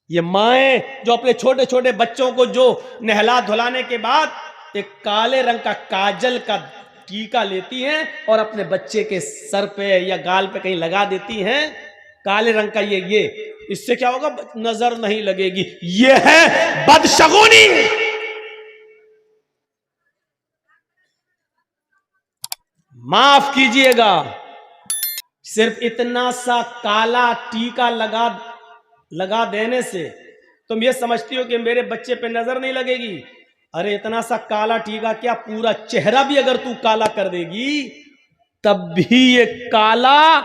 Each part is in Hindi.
ये माएं जो अपने छोटे छोटे बच्चों को जो नहला धुलाने के बाद एक काले रंग का काजल का टीका लेती हैं और अपने बच्चे के सर पे या गाल पे कहीं लगा देती हैं, काले रंग का ये इससे क्या होगा? नजर नहीं लगेगी। ये है बदशगुनी। माफ कीजिएगा, सिर्फ इतना सा काला टीका लगा देने से तुम ये समझती हो कि मेरे बच्चे पे नजर नहीं लगेगी। अरे इतना सा काला टीका क्या, पूरा चेहरा भी अगर तू काला कर देगी तब भी ये काला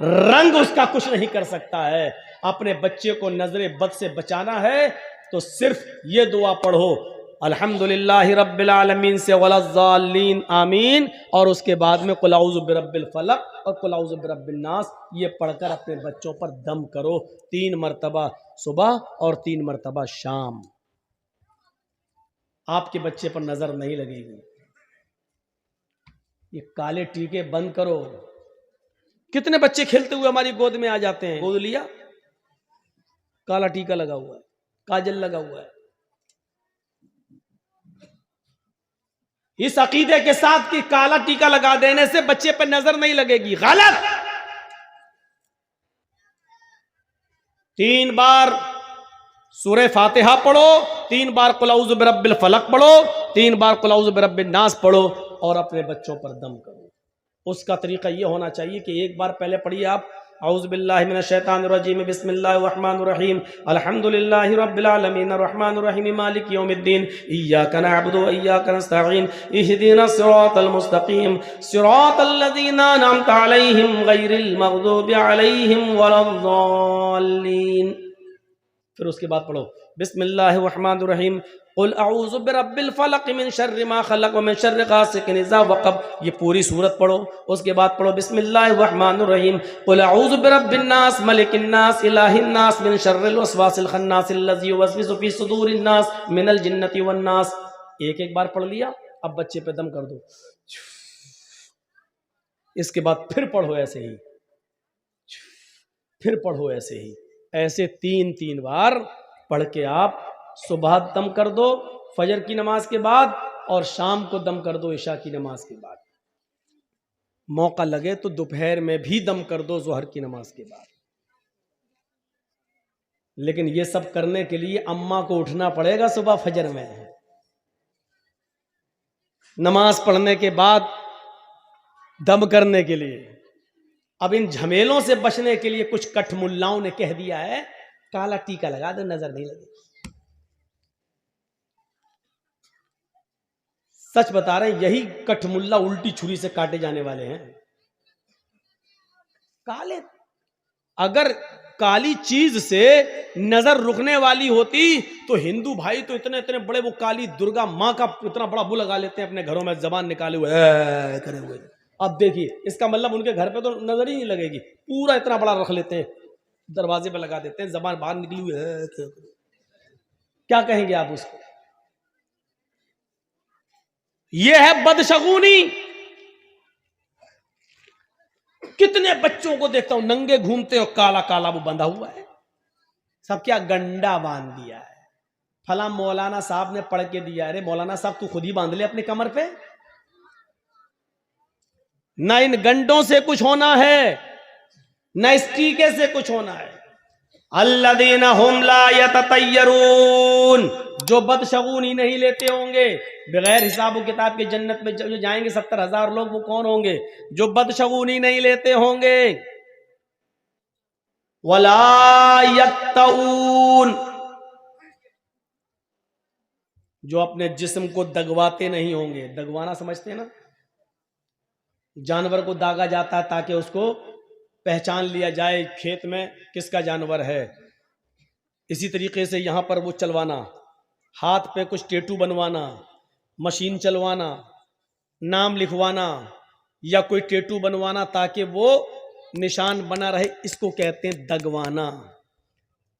रंग उसका कुछ नहीं कर सकता है। अपने बच्चे को नजरे बद से बचाना है तो सिर्फ ये दुआ पढ़ो, अल्हम्दुलिल्लाहि रब्बिल आलमीन से वलज़्ज़ालीन आमीन, और उसके बाद में कुल औज़ु बिरब्बिल फलक और कुल औज़ु बिरब्बिन नास, ये पढ़कर अपने बच्चों पर दम करो 3 मरतबा सुबह और 3 मरतबा शाम। आपके बच्चे पर नजर नहीं लगेगी। ये काले टीके बंद करो। कितने बच्चे खेलते हुए हमारी गोद में आ जाते हैं, गोद लिया, काला टीका लगा हुआ है, काजल लगा हुआ है, इस अकीदे के साथ कि काला टीका लगा देने से बच्चे पर नजर नहीं लगेगी। गलत। 3 बार सूरह फातिहा पढ़ो, 3 बार कुल औज़ु बिरब्बिल फलक पढ़ो, 3 बार कुल औज़ु बिरब्बिन नास पढ़ो और अपने बच्चों पर दम करो। उसका तरीका यह होना चाहिए कि एक बार पहले पढ़िए आप औज़ु बिल्लाहि मिनश शैतानिर रजीम बिस्मिल्लाहिर रहमानिर रहीम अल्हम्दुलिल्लाहि रब्बिल आलमीन अर्रहमानिर रहीम मालिकि यौमिद्दीन इय्याका नअबुदु व इय्याका नस्तईन इहदिनस सिरातल मुस्तकीम सिरातल लज़ीना अनअमता अलैहिम गैरिल मग़दूबि अलैहिम वलद्दाल्लीन। फिर उसके बाद पढ़ो बिस्मिल्लाहिर रहमानिर रहीम कुल अऊज़ु बिरब्बिल फलक मिन शर्रि मा खलक व मिन शर्रि गासिकिन इज़ा वक़ब। ये पूरी सूरत पढ़ो। उसके बाद पढ़ो बिस्मिल्लाहिर रहमानिर रहीम कुल अऊज़ु बिरब्बिन नास मलिकिन नास इलाहिन नास मिन शर्रिल वसवासिल खन्नास अल्लज़ी युवस्विसु फी सुदूरिन नास मिनल जिन्नति वन नास। एक बार पढ़ लिया, अब बच्चे पे दम कर दो। इसके बाद फिर पढ़ो ऐसे ही, फिर पढ़ो ऐसे ही, ऐसे 3 बार पढ़ के आप सुबह दम कर दो फजर की नमाज के बाद और शाम को दम कर दो इशा की नमाज के बाद। मौका लगे तो दोपहर में भी दम कर दो ज़ोहर की नमाज के बाद। लेकिन ये सब करने के लिए अम्मा को उठना पड़ेगा सुबह फजर में, नमाज पढ़ने के बाद दम करने के लिए। अब इन झमेलों से बचने के लिए कुछ कठमुल्लाओं ने कह दिया है काला टीका लगा दो नजर नहीं लगे। सच बता रहे हैं, यही कठमुल्ला उल्टी छुरी से काटे जाने वाले हैं। काले, अगर काली चीज से नजर रुकने वाली होती तो हिंदू भाई तो इतने इतने बड़े वो काली दुर्गा माँ का इतना बड़ा वो लगा लेते हैं अपने घरों में, जबान निकाले हुए करे हुए। अब देखिए इसका मतलब उनके घर पे तो नजर ही नहीं लगेगी, पूरा इतना बड़ा रख लेते हैं, दरवाजे पे लगा देते हैं, जबान बाहर निकली हुई है। क्या कहेंगे आप उसको? यह है बदशगुनी। कितने बच्चों को देखता हूं नंगे घूमते हो, काला काला वो बंधा हुआ है, सब क्या गंडा बांध दिया है। फला मौलाना साहब ने पढ़ के दिया। अरे मौलाना साहब तू खुद ही बांध ले अपने कमर पे। ना इन गंडों से कुछ होना है, ना इस टीके से कुछ होना है। अल्लज़ीना हुम ला यततय्यरून, जो बदशगुनी नहीं लेते होंगे, बगैर हिसाब किताब के जन्नत में जो जाएंगे 70,000 लोग, वो कौन होंगे? जो बदशगुनी नहीं लेते होंगे। वला यक्तऊन, जो अपने जिस्म को दगवाते नहीं होंगे। दगवाना समझते हैं ना, जानवर को दागा जाता है ताकि उसको पहचान लिया जाए खेत में किसका जानवर है। इसी तरीके से यहां पर वो चलवाना, हाथ पे कुछ टेटू बनवाना, मशीन चलवाना, नाम लिखवाना या कोई टेटू बनवाना ताकि वो निशान बना रहे, इसको कहते हैं दगवाना।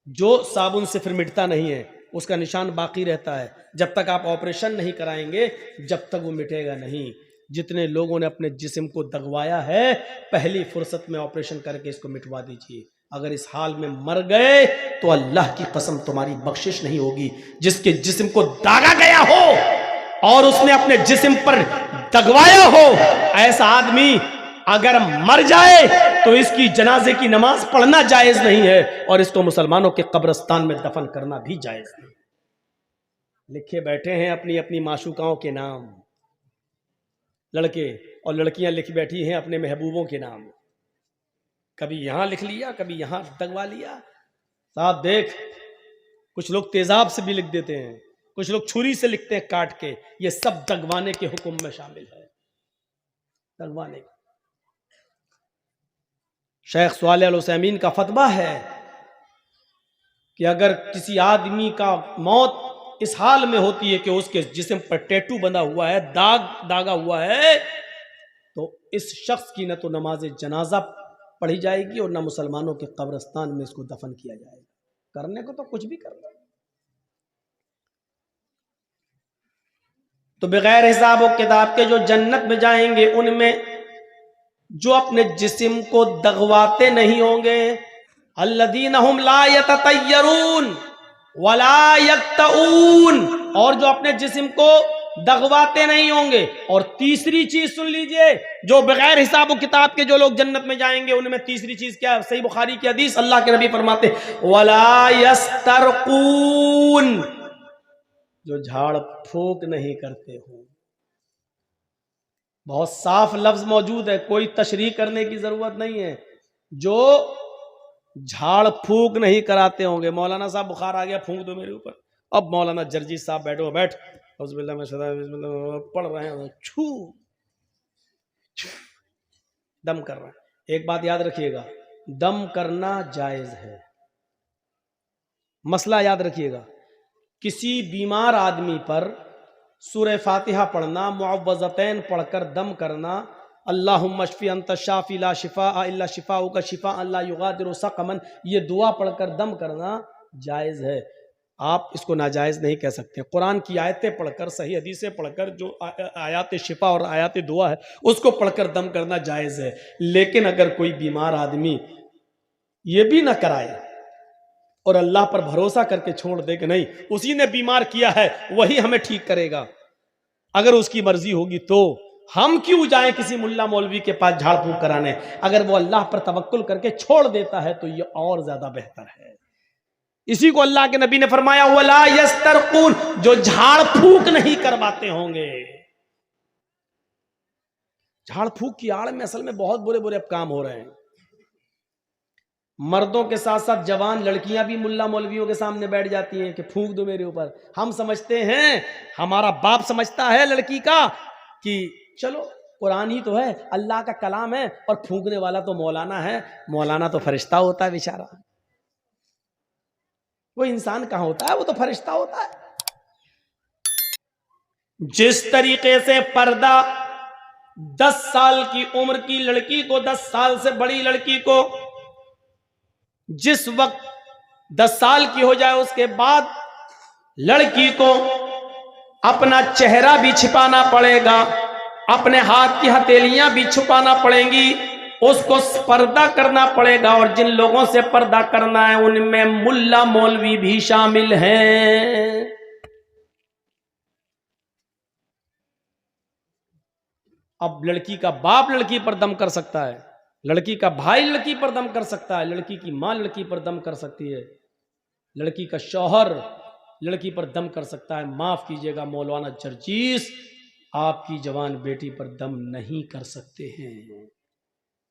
जो साबुन से फिर मिटता नहीं है, उसका निशान बाकी रहता है। जब तक आप ऑपरेशन नहीं कराएंगे जब तक वो मिटेगा नहीं। जितने लोगों ने अपने जिस्म को दगवाया है, पहली फुर्सत में ऑपरेशन करके इसको मिटवा दीजिए। अगर इस हाल में मर गए तो अल्लाह की कसम तुम्हारी बख्शिश नहीं होगी। जिसके जिस्म को दागा गया हो और उसने अपने जिस्म पर दगवाया हो, ऐसा आदमी अगर मर जाए तो इसकी जनाजे की नमाज पढ़ना जायज नहीं है और इसको मुसलमानों के कब्रिस्तान में दफन करना भी जायज नहीं। लिखे बैठे हैं अपनी अपनी माशूकाओं के नाम, लड़के और लड़कियां लिख बैठी हैं अपने महबूबों के नाम। कभी यहां लिख लिया, कभी यहां दगवा लिया। साथ देख, कुछ लोग तेजाब से भी लिख देते हैं, कुछ लोग छुरी से लिखते हैं काट के। ये सब दगवाने के हुक्म में शामिल है, दगवाने। शेख सालेह अल उसैमीन का फतवा है कि अगर किसी आदमी का मौत इस हाल में होती है कि उसके जिस्म पर टैटू बंधा हुआ है, दागा हुआ है, तो इस शख्स की न तो नमाज जनाजा पढ़ी जाएगी और न मुसलमानों के कब्रिस्तान में इसको दफन किया जाएगा। करने को तो कुछ भी करना। तो बगैर हिसाब और किताब के जो जन्नत में जाएंगे उनमें जो अपने जिस्म को दगवाते नहीं होंगे, अल्लदीना हुम ला यततय्यरून वला यक्तऊन, और जो अपने जिस्म को दगवाते नहीं होंगे। और तीसरी चीज सुन लीजिए, जो बगैर हिसाब और किताब के जो लोग जन्नत में जाएंगे उनमें तीसरी चीज क्या है? सही बुखारी की हदीस, अल्लाह के नबी फरमाते वला यस्तरकून, जो झाड़ फूक नहीं करते हो। बहुत साफ लफ्ज मौजूद है, कोई तशरीह करने की जरूरत नहीं है। जो झाड़ फूक नहीं कराते होंगे। मौलाना साहब बुखार आ गया, फूंक दो मेरे ऊपर। अब मौलाना जर्जी साहब बैठो, बैठ पढ़ रहे हैं, छू दम कर रहे हैं। एक बात याद रखिएगा, दम करना जायज है। मसला याद रखिएगा, किसी बीमार आदमी पर सूरह फातिहा पढ़ना, मुअव्वज़तैन पढ़कर दम करना, अल्लाहुम्मा शफ़ी अंत शाफ़ी ला शिफ़ा इल्ला शिफ़ाउका शिफ़ा ला युगादिरु सक़मन, ये दुआ पढ़कर दम करना जायज़ है। आप इसको नाजायज़ नहीं कह सकते। कुरान की आयतें पढ़कर, सही हदीसें पढ़कर, जो आयात शिफ़ा और आयात दुआ है उसको पढ़कर दम करना जायज़ है। लेकिन अगर कोई बीमार आदमी ये भी ना कराए और अल्लाह पर भरोसा करके छोड़ दे कि नहीं उसी ने बीमार किया है, वही हमें ठीक करेगा, अगर उसकी मर्जी होगी, तो हम क्यों जाएं किसी मुल्ला मौलवी के पास झाड़ फूक कराने? अगर वो अल्लाह पर तवक्कुल करके छोड़ देता है तो ये और ज्यादा बेहतर है। इसी को अल्लाह के नबी ने फरमाया वला यस्तरकून, जो झाड़ फूक नहीं करवाते होंगे। झाड़ फूक की आड़ में असल में बहुत बुरे बुरे काम हो रहे हैं। मर्दों के साथ साथ जवान लड़कियां भी मुल्ला मौलवियों के सामने बैठ जाती हैं कि फूंक दो मेरे ऊपर। हम समझते हैं, हमारा बाप समझता है लड़की का कि चलो कुरान ही तो है, अल्लाह का कलाम है, और फूंकने वाला तो मौलाना है। मौलाना तो फरिश्ता होता है बेचारा, वो इंसान कहां होता है, वो तो फरिश्ता होता है। जिस तरीके से पर्दा 10 साल की उम्र की लड़की को, 10 साल से बड़ी लड़की को जिस वक्त 10 साल की हो जाए उसके बाद लड़की को अपना चेहरा भी छिपाना पड़ेगा, अपने हाथ की हथेलियां भी छुपाना पड़ेंगी, उसको पर्दा करना पड़ेगा। और जिन लोगों से पर्दा करना है उनमें मुल्ला मौलवी भी शामिल हैं। अब लड़की का बाप लड़की पर दम कर सकता है, लड़की का भाई लड़की पर दम कर सकता है, लड़की की मां लड़की पर दम कर सकती है, लड़की का शौहर लड़की पर दम कर सकता है। माफ कीजिएगा मौलाना जर्जीस, आपकी जवान बेटी पर दम नहीं कर सकते हैं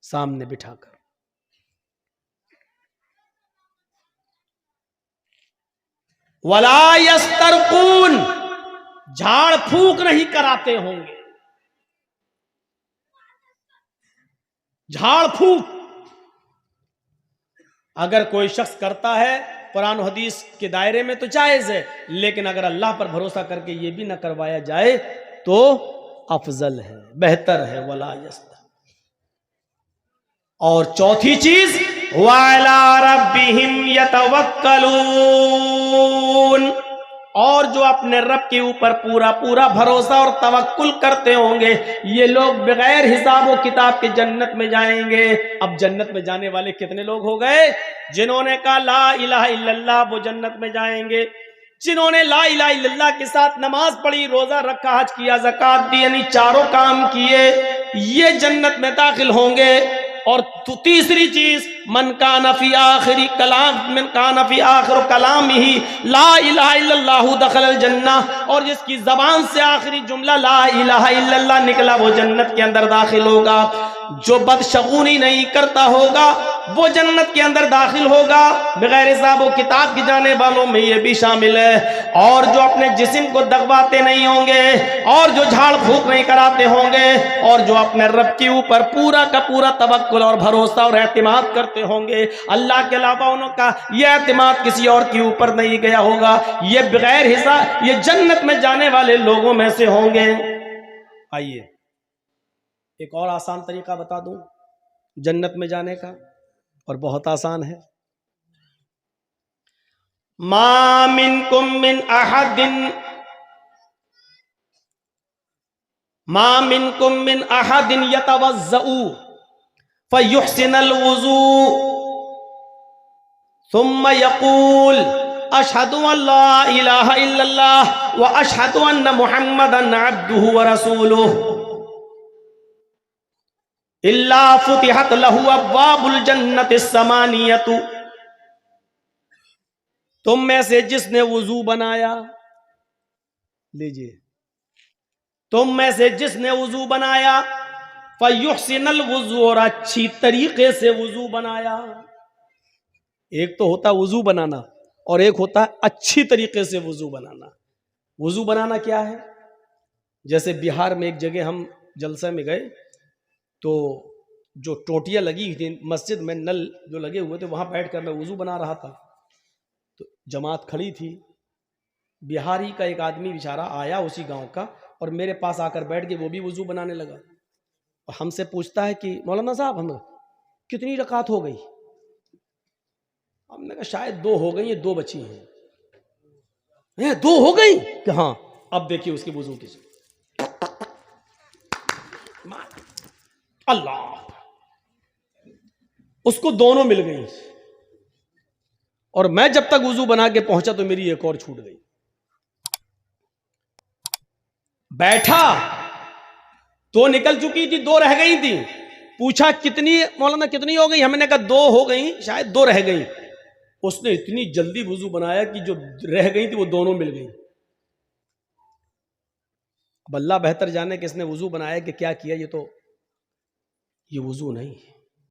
सामने बिठाकर। वला यस्तरकून, झाड़ फूक नहीं कराते होंगे। झाड़ फूक अगर कोई शख्स करता है कुरान और हदीस के दायरे में तो जायज है, लेकिन अगर अल्लाह पर भरोसा करके ये भी ना करवाया जाए तो अफजल है, बेहतर है। वला यस्तर। और चौथी चीज वअला रब्बिहिम यतवक्कलून, और जो अपने रब के ऊपर पूरा पूरा भरोसा और तवक्कुल करते होंगे, ये लोग बगैर हिसाब व किताब के जन्नत में जाएंगे। अब जन्नत में जाने वाले कितने लोग हो गए? जिन्होंने कहा ला इलाहा इल्लल्लाह वो जन्नत में जाएंगे। जिन्होंने ला इलाहा इल्लल्लाह के साथ नमाज पढ़ी, रोजा रखा, हज किया, ज़कात दी, यानी चारों काम किए, ये जन्नत में दाखिल होंगे। और तीसरी चीज, मन काना फी आखिरी कलाम मन काना फी आखिर कलाम ही ला इलाहा इल्लल्लाहु दखलल जन्नह, और जिसकी जबान से आखिरी जुमला ला इलाहा इल्लल्लाह निकला वो जन्नत के अंदर दाखिल होगा। जो बदशगुनी नहीं करता होगा वो जन्नत के अंदर दाखिल होगा। बगैर हिसाब व किताब की जाने वालों में ये भी शामिल है। और जो अपने जिस्म को दगवाते नहीं होंगे, और जो झाड़ फूक नहीं कराते होंगे, और जो अपने रब के ऊपर पूरा का पूरा तवक्कुल और भरोसा और एतमाद करते होंगे, अल्लाह के अलावा उनका यह एतमाद किसी और के ऊपर नहीं गया होगा, ये बगैर हिसाब ये जन्नत में जाने वाले लोगों में से होंगे। आइए एक और आसान तरीका बता दूं जन्नत में जाने का, और बहुत आसान है। मा मिनकुम मिन अहदिन मा मिनकुम मिन अहदिन यतवज़्ज़उ फयुहसिनुल वुज़ू सुम्मा यक़ूल अशहदु अल्ला इलाहा इल्लल्लाह व अशहदु अन्ना मुहम्मदन अब्दुहु व रसूलुहु इल्ला फुतिहत लहु अब्वाबुल जन्नति समानियतु। तुम में से जिसने वुजू बनाया, लीजिए, तुम में से जिसने वुजू बनाया, फयुहसिनुल वुज़ू, और अच्छी तरीके से वुजू बनाया। एक तो होता वुजू बनाना और एक होता है अच्छी तरीके से वुजू बनाना। वुजू बनाना क्या है? जैसे बिहार में एक जगह हम जलसे में गए तो जो टोटियां लगी थी मस्जिद में, नल जो लगे हुए थे, वहां बैठकर मैं वुजू बना रहा था। तो जमात खड़ी थी, बिहारी का एक आदमी बेचारा आया उसी गांव का, और मेरे पास आकर बैठ के वो भी वुजू बनाने लगा। और हमसे पूछता है कि मौलाना साहब हम कितनी रकात हो गई? हमने कहा शायद 2 हो गई, ये 2 बची हैं। 2 हो गई कि हाँ। अब देखिए उसकी वुजू की अल्लाह, उसको दोनों मिल गई। और मैं जब तक वुजू बना के पहुंचा तो मेरी एक और छूट गई। बैठा तो निकल चुकी थी, 2 रह गई थी। पूछा कितनी मौलाना कितनी हो गई? हमने कहा 2 हो गई, शायद 2 रह गई। उसने इतनी जल्दी वुजू बनाया कि जो रह गई थी वो दोनों मिल गई। अब अल्लाह बेहतर जाने कि इसने वुजू बनाया कि क्या किया, ये वुजू नहीं है।